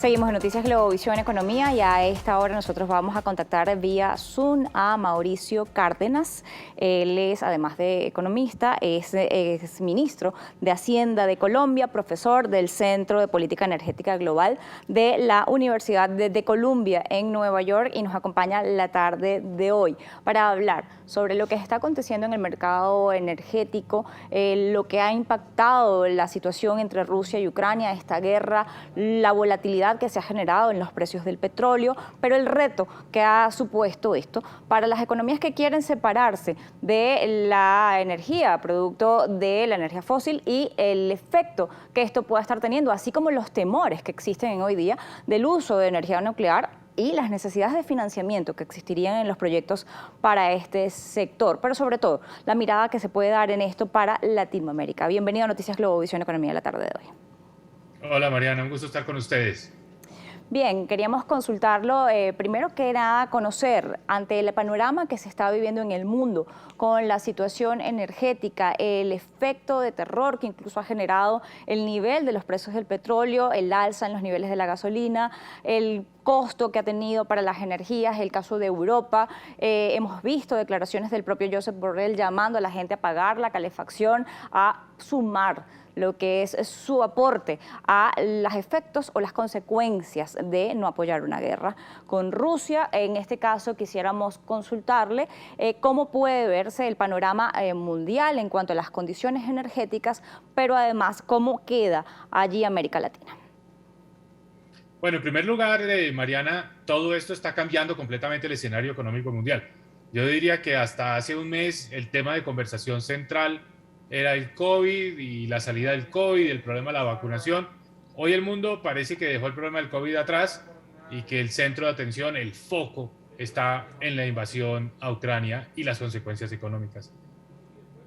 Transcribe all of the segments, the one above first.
Seguimos en Noticias Globovisión Economía y a esta hora nosotros vamos a contactar vía Zoom a Mauricio Cárdenas. Él es, además de economista, es ministro de Hacienda de Colombia, profesor del Centro de Política Energética Global de la Universidad de Columbia en Nueva York y nos acompaña la tarde de hoy para hablar sobre lo que está aconteciendo en el mercado energético, lo que ha impactado la situación entre Rusia y Ucrania, esta guerra, la volatilidad que se ha generado en los precios del petróleo, pero el reto que ha supuesto esto para las economías que quieren separarse de la energía, producto de la energía fósil y el efecto que esto pueda estar teniendo, así como los temores que existen hoy día del uso de energía nuclear y las necesidades de financiamiento que existirían en los proyectos para este sector, pero sobre todo la mirada que se puede dar en esto para Latinoamérica. Bienvenido a Noticias Globovisión Economía de la tarde de hoy. Hola Mariana, un gusto estar con ustedes. Bien, queríamos consultarlo, primero que nada, conocer ante el panorama que se está viviendo en el mundo con la situación energética, el efecto de terror que incluso ha generado el nivel de los precios del petróleo, el alza en los niveles de la gasolina, el costo que ha tenido para las energías, el caso de Europa. Hemos visto declaraciones del propio Josep Borrell llamando a la gente a pagar la calefacción, a sumar lo que es su aporte a los efectos o las consecuencias de no apoyar una guerra con Rusia. En este caso quisiéramos consultarle cómo puede verse el panorama mundial en cuanto a las condiciones energéticas, pero además cómo queda allí América Latina. Bueno, en primer lugar, Mariana, todo esto está cambiando completamente el escenario económico mundial. Yo diría que hasta hace un mes el tema de conversación central era el COVID y la salida del COVID, el problema de la vacunación. Hoy el mundo parece que dejó el problema del COVID atrás y que el centro de atención, el foco, está en la invasión a Ucrania y las consecuencias económicas.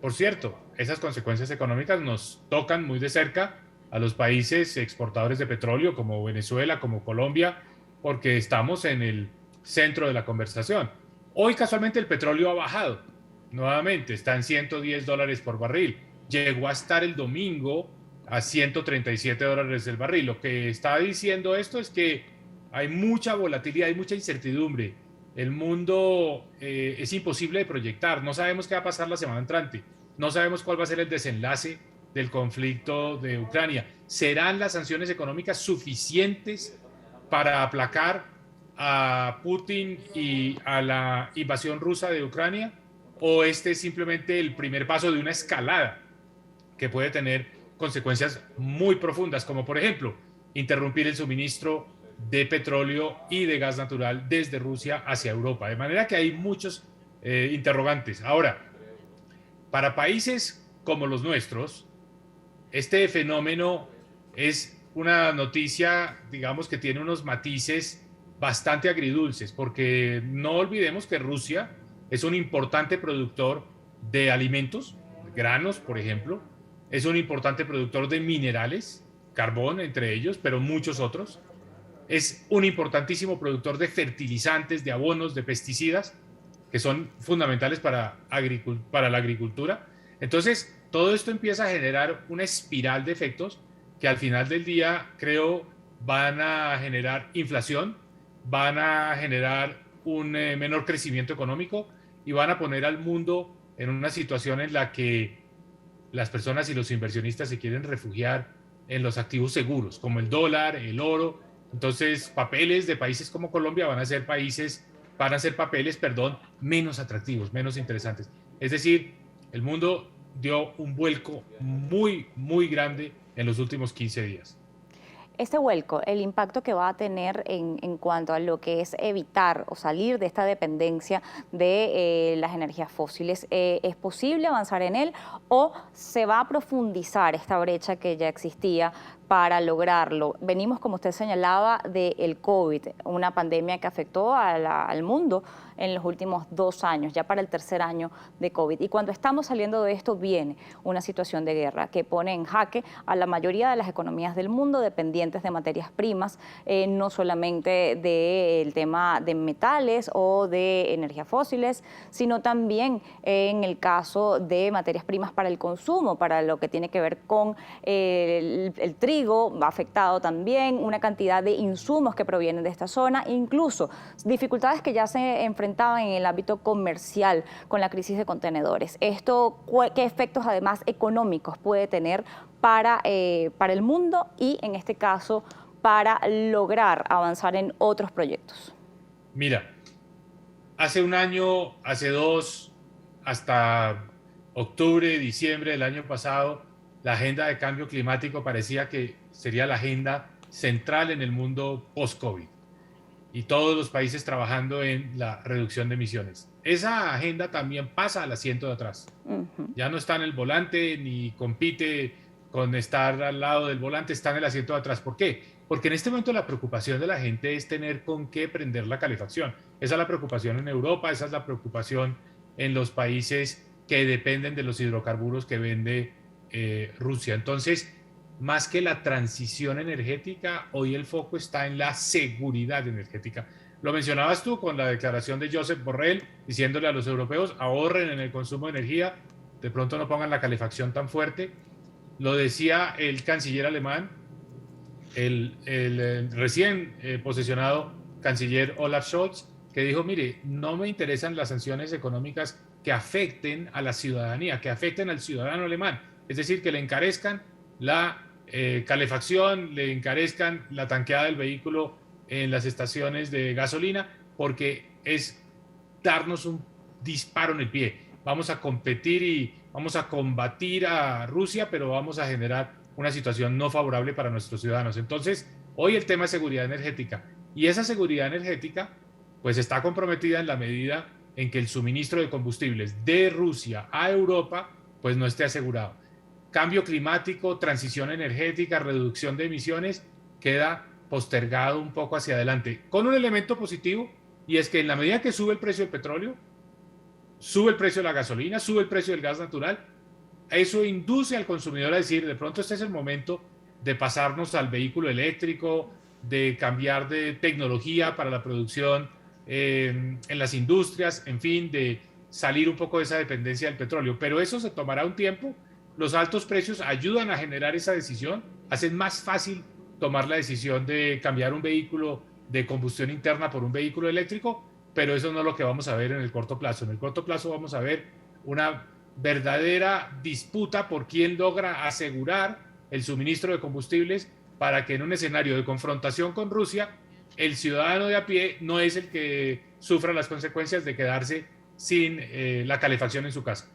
Por cierto, esas consecuencias económicas nos tocan muy de cerca a los países exportadores de petróleo como Venezuela, como Colombia, porque estamos en el centro de la conversación. Hoy casualmente el petróleo ha bajado. Nuevamente, está en $110 por barril. Llegó a estar el domingo a $137 el barril. Lo que está diciendo esto es que hay mucha volatilidad, hay mucha incertidumbre. El mundo es imposible de proyectar. No sabemos qué va a pasar la semana entrante. No sabemos cuál va a ser el desenlace del conflicto de Ucrania. ¿Serán las sanciones económicas suficientes para aplacar a Putin y a la invasión rusa de Ucrania? ¿O este es simplemente el primer paso de una escalada que puede tener consecuencias muy profundas, como por ejemplo interrumpir el suministro de petróleo y de gas natural desde Rusia hacia Europa? De manera que hay muchos interrogantes. Ahora, para países como los nuestros, este fenómeno es una noticia, digamos, que tiene unos matices bastante agridulces, porque no olvidemos que Rusia es un importante productor de alimentos, granos, por ejemplo, es un importante productor de minerales, carbón entre ellos, pero muchos otros, es un importantísimo productor de fertilizantes, de abonos, de pesticidas, que son fundamentales para la agricultura. Entonces, todo esto empieza a generar una espiral de efectos que al final del día, creo, van a generar inflación, van a generar un menor crecimiento económico y van a poner al mundo en una situación en la que las personas y los inversionistas se quieren refugiar en los activos seguros, como el dólar, el oro. Entonces, papeles de países como Colombia van a ser papeles, menos atractivos, menos interesantes. Es decir, el mundo dio un vuelco muy, muy grande en los últimos 15 días. Este vuelco, el impacto que va a tener en cuanto a lo que es evitar o salir de esta dependencia de las energías fósiles, ¿es posible avanzar en él o se va a profundizar esta brecha que ya existía para lograrlo? Venimos, como usted señalaba, del COVID, una pandemia que afectó al mundo en los últimos 2 años, ya para el tercer año de COVID. Y cuando estamos saliendo de esto viene una situación de guerra que pone en jaque a la mayoría de las economías del mundo dependientes de materias primas, no solamente del tema de metales o de energías fósiles, sino también en el caso de materias primas para el consumo, para lo que tiene que ver con el trigo, trigo ha afectado también, una cantidad de insumos que provienen de esta zona, incluso dificultades que ya se enfrentaban en el ámbito comercial con la crisis de contenedores. ¿Esto qué efectos además económicos puede tener para el mundo y en este caso para lograr avanzar en otros proyectos? Mira, hace un año, hace dos, hasta octubre, diciembre del año pasado, la agenda de cambio climático parecía que sería la agenda central en el mundo post-COVID y todos los países trabajando en la reducción de emisiones. Esa agenda también pasa al asiento de atrás. Ya no está en el volante ni compite con estar al lado del volante, está en el asiento de atrás. ¿Por qué? Porque en este momento la preocupación de la gente es tener con qué prender la calefacción. Esa es la preocupación en Europa, esa es la preocupación en los países que dependen de los hidrocarburos que vende Rusia. Entonces, más que la transición energética, hoy el foco está en la seguridad energética. Lo mencionabas tú con la declaración de Josep Borrell, diciéndole a los europeos, ahorren en el consumo de energía, de pronto no pongan la calefacción tan fuerte. Lo decía el canciller alemán, el recién posesionado canciller Olaf Scholz, que dijo, mire, no me interesan las sanciones económicas que afecten a la ciudadanía, que afecten al ciudadano alemán, es decir, que le encarezcan la calefacción, le encarezcan la tanqueada del vehículo en las estaciones de gasolina, porque es darnos un disparo en el pie. Vamos a competir y vamos a combatir a Rusia, pero vamos a generar una situación no favorable para nuestros ciudadanos. Entonces, hoy el tema es seguridad energética, y esa seguridad energética pues está comprometida en la medida en que el suministro de combustibles de Rusia a Europa pues no esté asegurado. Cambio climático, transición energética, reducción de emisiones, queda postergado un poco hacia adelante, con un elemento positivo, y es que en la medida que sube el precio del petróleo, sube el precio de la gasolina, sube el precio del gas natural, eso induce al consumidor a decir, de pronto este es el momento de pasarnos al vehículo eléctrico, de cambiar de tecnología para la producción en las industrias, en fin, de salir un poco de esa dependencia del petróleo. Pero eso se tomará un tiempo. Los altos precios ayudan a generar esa decisión, hacen más fácil tomar la decisión de cambiar un vehículo de combustión interna por un vehículo eléctrico, pero eso no es lo que vamos a ver en el corto plazo. En el corto plazo vamos a ver una verdadera disputa por quién logra asegurar el suministro de combustibles para que en un escenario de confrontación con Rusia, el ciudadano de a pie no es el que sufra las consecuencias de quedarse sin la calefacción en su casa.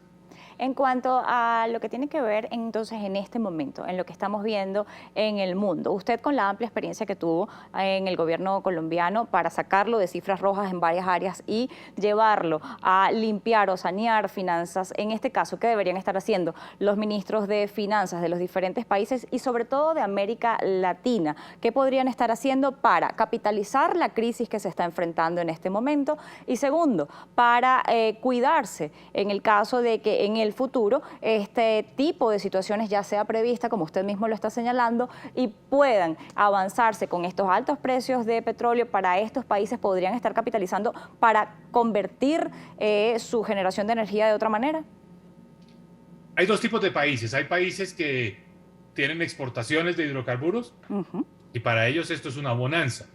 En cuanto a lo que tiene que ver entonces en este momento, en lo que estamos viendo en el mundo, usted con la amplia experiencia que tuvo en el gobierno colombiano para sacarlo de cifras rojas en varias áreas y llevarlo a limpiar o sanear finanzas, en este caso, ¿qué deberían estar haciendo los ministros de finanzas de los diferentes países y sobre todo de América Latina? ¿Qué podrían estar haciendo para capitalizar la crisis que se está enfrentando en este momento? Y segundo, para cuidarse en el caso de que en el futuro este tipo de situaciones ya sea prevista, como usted mismo lo está señalando, y puedan avanzarse con estos altos precios de petróleo. Para estos países podrían estar capitalizando para convertir su generación de energía de otra manera. Hay dos tipos de países. Hay países que tienen exportaciones de hidrocarburos y para ellos esto es una bonanza.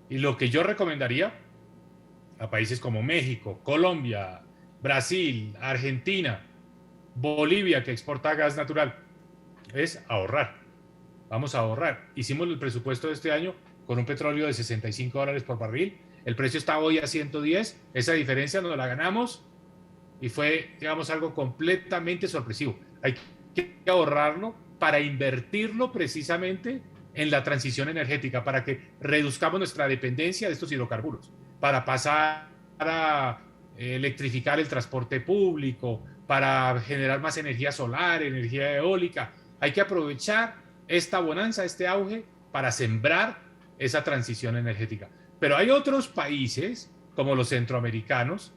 Y lo que yo recomendaría a países como México, Colombia, Brasil, Argentina, Bolivia, que exporta gas natural, es ahorrar. Vamos a ahorrar. Hicimos el presupuesto de este año con un petróleo de $65 por barril. El precio está hoy a 110. Esa diferencia nos la ganamos y fue, digamos, algo completamente sorpresivo. Hay que ahorrarlo para invertirlo precisamente en la transición energética, para que reduzcamos nuestra dependencia de estos hidrocarburos, para pasar a electrificar el transporte público, para generar más energía solar, energía eólica. Hay que aprovechar esta bonanza, este auge, para sembrar esa transición energética. Pero hay otros países, como los centroamericanos,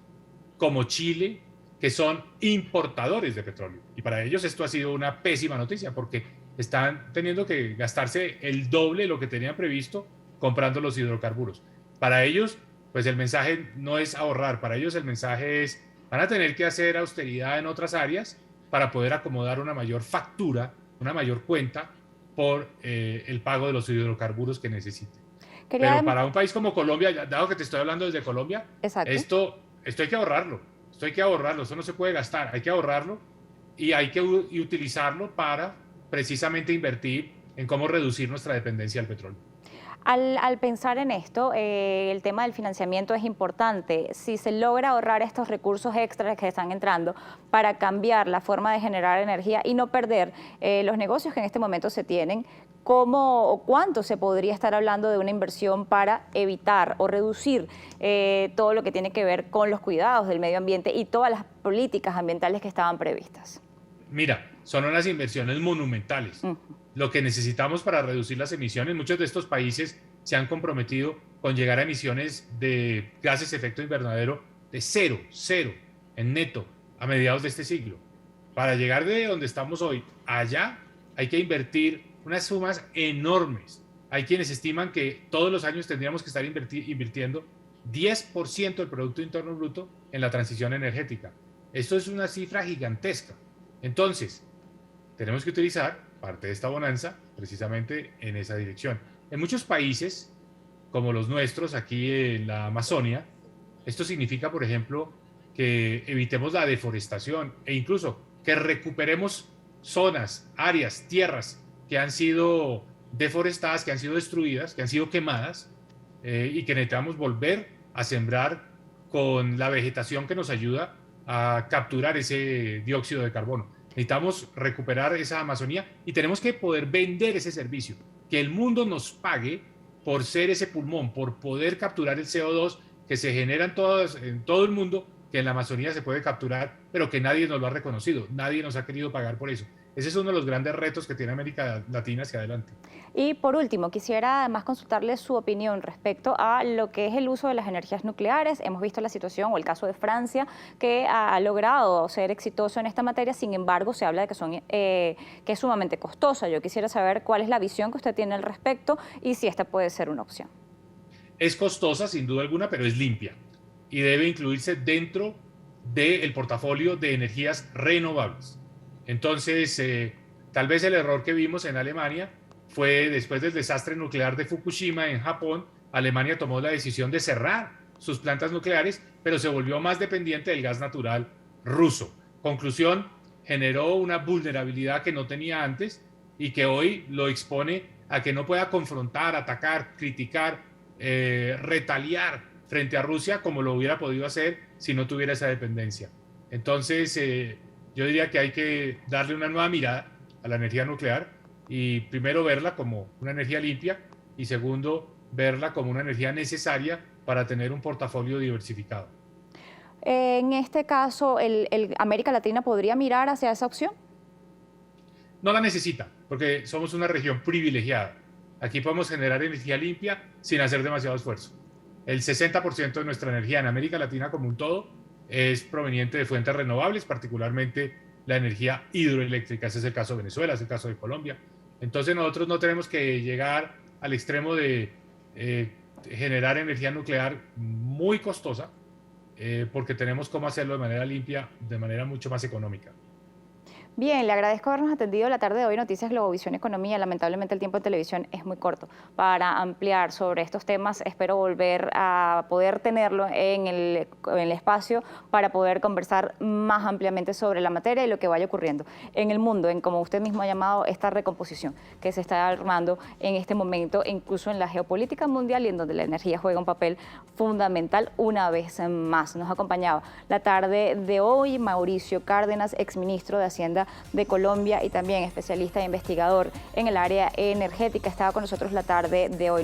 como Chile, que son importadores de petróleo. Y para ellos esto ha sido una pésima noticia, porque están teniendo que gastarse el doble de lo que tenían previsto comprando los hidrocarburos. Para ellos, pues el mensaje no es ahorrar, para ellos el mensaje es: van a tener que hacer austeridad en otras áreas para poder acomodar una mayor factura, una mayor cuenta por el pago de los hidrocarburos que necesite. Quería... Pero para un país como Colombia, dado que te estoy hablando desde Colombia, Exacto. esto hay que ahorrarlo, eso no se puede gastar, hay que ahorrarlo y hay que utilizarlo para precisamente invertir en cómo reducir nuestra dependencia del petróleo. Al pensar en esto, el tema del financiamiento es importante. Si se logra ahorrar estos recursos extras que están entrando para cambiar la forma de generar energía y no perder los negocios que en este momento se tienen, ¿cómo o cuánto se podría estar hablando de una inversión para evitar o reducir todo lo que tiene que ver con los cuidados del medio ambiente y todas las políticas ambientales que estaban previstas? Mira, son unas inversiones monumentales. Lo que necesitamos para reducir las emisiones, muchos de estos países se han comprometido con llegar a emisiones de gases de efecto invernadero de cero en neto a mediados de este siglo. Para llegar de donde estamos hoy allá hay que invertir unas sumas enormes. Hay quienes estiman que todos los años tendríamos que estar invirtiendo 10% del Producto Interno Bruto en la transición energética. Esto es una cifra gigantesca. Entonces, tenemos que utilizar parte de esta bonanza precisamente en esa dirección. En muchos países, como los nuestros, aquí en la Amazonia, esto significa, por ejemplo, que evitemos la deforestación e incluso que recuperemos zonas, áreas, tierras que han sido deforestadas, que han sido destruidas, que han sido quemadas y que necesitamos volver a sembrar con la vegetación que nos ayuda a capturar ese dióxido de carbono. Necesitamos recuperar esa Amazonía y tenemos que poder vender ese servicio, que el mundo nos pague por ser ese pulmón, por poder capturar el CO2 que se genera en todo el mundo, que en la Amazonía se puede capturar, pero que nadie nos lo ha reconocido, nadie nos ha querido pagar por eso. Ese es uno de los grandes retos que tiene América Latina hacia adelante. Y por último, quisiera además consultarle su opinión respecto a lo que es el uso de las energías nucleares. Hemos visto la situación o el caso de Francia, que ha logrado ser exitoso en esta materia, sin embargo, se habla de que es sumamente costosa. Yo quisiera saber cuál es la visión que usted tiene al respecto y si esta puede ser una opción. Es costosa, sin duda alguna, pero es limpia y debe incluirse dentro del portafolio de energías renovables. Entonces, tal vez el error que vimos en Alemania fue después del desastre nuclear de Fukushima en Japón. Alemania tomó la decisión de cerrar sus plantas nucleares, pero se volvió más dependiente del gas natural ruso. Conclusión, generó una vulnerabilidad que no tenía antes y que hoy lo expone a que no pueda confrontar, atacar, criticar, retaliar frente a Rusia como lo hubiera podido hacer si no tuviera esa dependencia. Entonces, yo diría que hay que darle una nueva mirada a la energía nuclear y primero verla como una energía limpia y segundo verla como una energía necesaria para tener un portafolio diversificado. En este caso, ¿América Latina podría mirar hacia esa opción? No la necesita, porque somos una región privilegiada. Aquí podemos generar energía limpia sin hacer demasiado esfuerzo. El 60% de nuestra energía en América Latina como un todo es proveniente de fuentes renovables, particularmente la energía hidroeléctrica. Ese es el caso de Venezuela, es el caso de Colombia. Entonces nosotros no tenemos que llegar al extremo de generar energía nuclear muy costosa, porque tenemos cómo hacerlo de manera limpia, de manera mucho más económica. Bien, le agradezco habernos atendido la tarde de hoy, Noticias Globovisión Economía. Lamentablemente el tiempo en televisión es muy corto para ampliar sobre estos temas. Espero volver a poder tenerlo en el espacio para poder conversar más ampliamente sobre la materia y lo que vaya ocurriendo en el mundo, en como usted mismo ha llamado esta recomposición que se está armando en este momento, incluso en la geopolítica mundial y en donde la energía juega un papel fundamental una vez más. Nos acompañaba la tarde de hoy Mauricio Cárdenas, exministro de Hacienda de Colombia y también especialista e investigador en el área energética. Estaba con nosotros la tarde de hoy.